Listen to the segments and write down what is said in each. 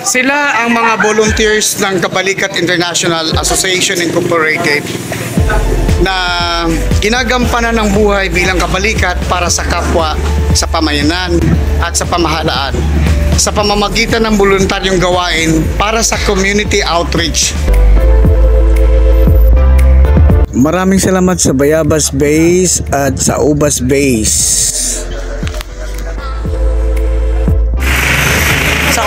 Sila ang mga volunteers ng Kabalikat International Association Incorporated na ginagampanan ng buhay bilang kabalikat para sa kapwa, sa pamayanan at sa pamahalaan sa pamamagitan ng voluntaryong gawain para sa community outreach. Maraming salamat sa Bayabas Base at sa Ubas Base. Sa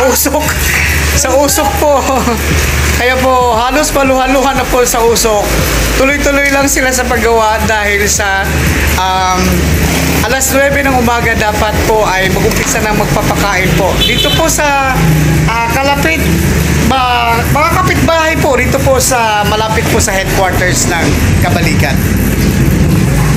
usok po. Kaya po halos paluhaluhan na po sa usok. Tuloy-tuloy lang sila sa paggawa dahil sa alas 9 ng umaga dapat po ay mag-umpisa ng magpapakain po. Dito po sa kalapit, mga kapitbahay po dito po sa malapit po sa headquarters ng Kabalikat.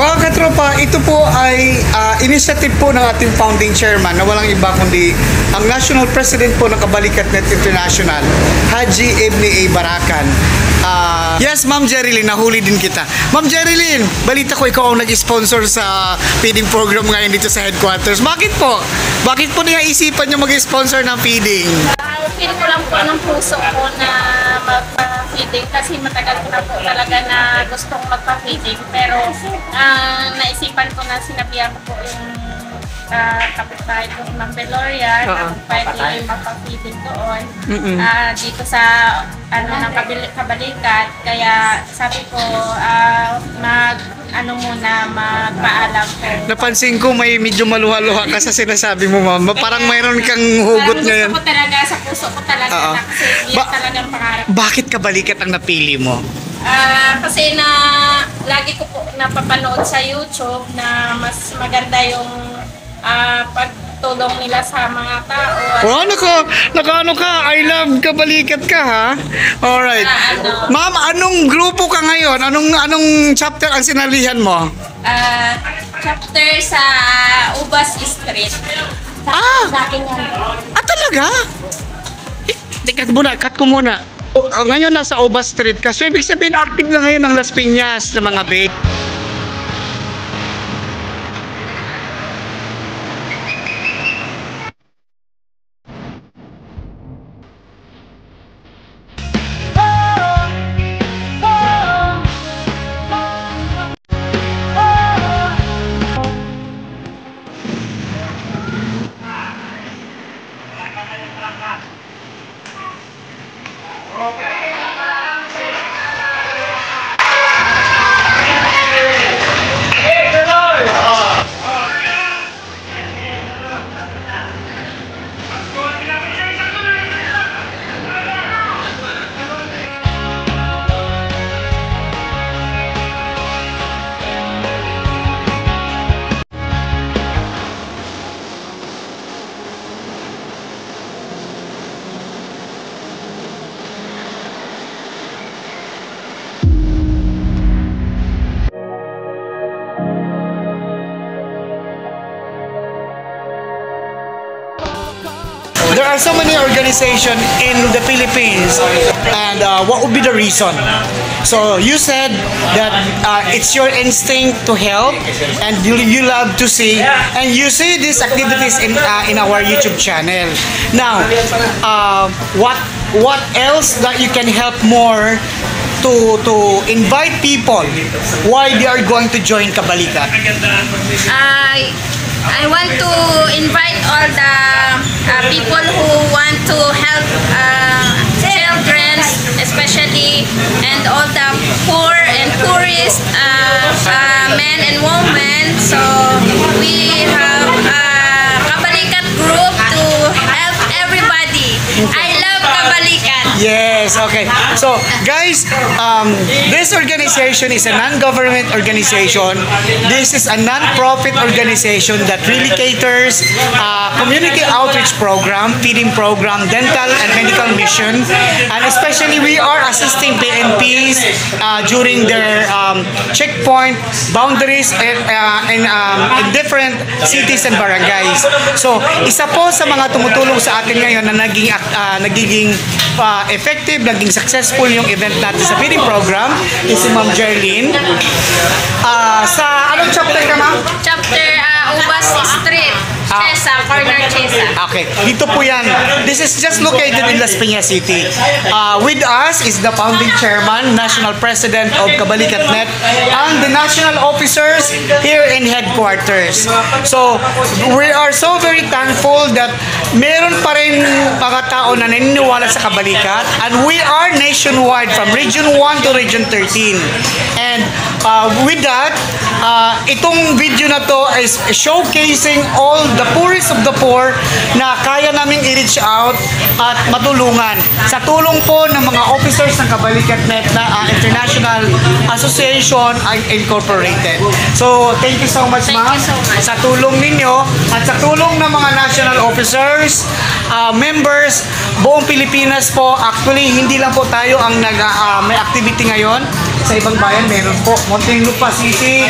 Mga katropa, ito po ay initiative po ng ating founding chairman na walang iba kundi ang National President po ng Kabalikat Net International, Haji Ebni A. Barakan. Yes, Ma'am Jerilyn, nahuli din kita. Ma'am Jerilyn, balita ko ikaw ang nag-sponsor sa feeding program ngayon dito sa headquarters. Bakit po? Bakit po niya isipan niyo mag-sponsor ng feeding? Feel ko lang po ng puso ko na magpa-feeding kasi matagal ko na po talaga na gustong magpa-feeding. Pero naisipan ko na sinabihan ko po yung kapitbahay ko si Ma'am Beloria na pwede magpa-feeding doon dito sa ng Kabalikat. Kaya sabi ko magpaalam ko. Napansin ko may medyo maluha-luha ka sa sinasabi mo, Ma'am. Parang mayroon kang hugot ngayon. Gusto ko talaga, sa puso ko talaga na kasi yan talagang pangarap. Bakit Kabalikat ang napili mo? Kasi lagi ko po napapanood sa YouTube na mas maganda yung pagtulong nila sa mga tao. Oh, naka-ano ka? I love Kabalikat ka, ha? Alright. Ma'am, anong grupo ka ngayon? Anong chapter ang sinalihan mo? Chapter sa Ubas Street. Talaga? Cut ko muna. Ngayon nasa Ubas Street ka. So, ibig sabihin, active na ngayon ang Las Piñas na mga bake. There are so many organizations in the Philippines, and what would be the reason? So you said that it's your instinct to help, and you love to see, and you see these activities in our YouTube channel. Now, what else that you can help more to invite people why they are going to join Kabalikat? I want to invite all the people who want to help children, especially, and all the poor and poorest men and women. So we have a Kabalikat group to help everybody. I love Kabalikat. Yes, okay. So, guys, this organization is a non-government organization. This is a non-profit organization that really caters community outreach program, feeding program, dental and medical mission, and especially we are assisting PNPs during their checkpoint boundaries in different cities and barangays. So, isa po sa mga tumutulong sa atin ngayon na nagiging effective, naging successful yung event natin sa feeding program is si Ma'am Jerilyn. Sa anong chapter ka, Ma'am? Chapter Chesa, corner Chesa. Okay, dito po yan. This is just located in Las Piñas City. With us is the founding chairman, national president of Kabalikat.net, and the national officers here in headquarters. So, we are so very thankful that meron pa rin mga tao na naniniwala sa Kabalikat, and we are nationwide from Region 1 to Region 13. And with that, itong video na to is showcasing all the poorest of the poor na kaya naming i-reach out at matulungan. Sa tulong po ng mga officers ng Kabalikat.net na International Association Incorporated. So, thank you so much, Thank ma'am. you so much. Sa tulong ninyo at sa tulong ng mga national officers, members, buong Pilipinas po. Actually, hindi lang po tayo ang may activity ngayon. Sa ibang bayan, meron po. Muntinlupa City.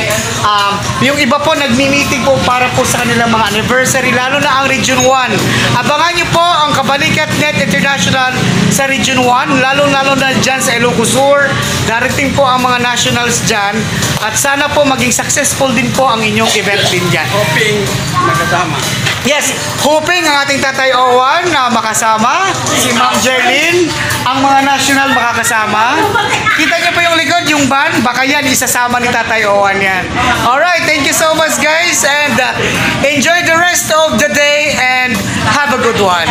Yung iba po, nagmi-meeting po para po sa kanilang mga anniversary, lalo na ang Region 1. Abangan nyo po ang Kabalikat.net International sa Region 1, lalo-lalo na dyan sa Ilocos Sur. Darating po ang mga nationals dyan. At sana po maging successful din po ang inyong event din dyan. Hoping magkasama. Yes, hoping ang ating Tatay Owan na makasama, si Ma'am Jerlyn, ang mga national makakasama. Kita niyo po yung likod, yung van, baka yan, isasama ni Tatay Owan yan. Alright, thank you so much guys, and enjoy the rest of the day and have a good one.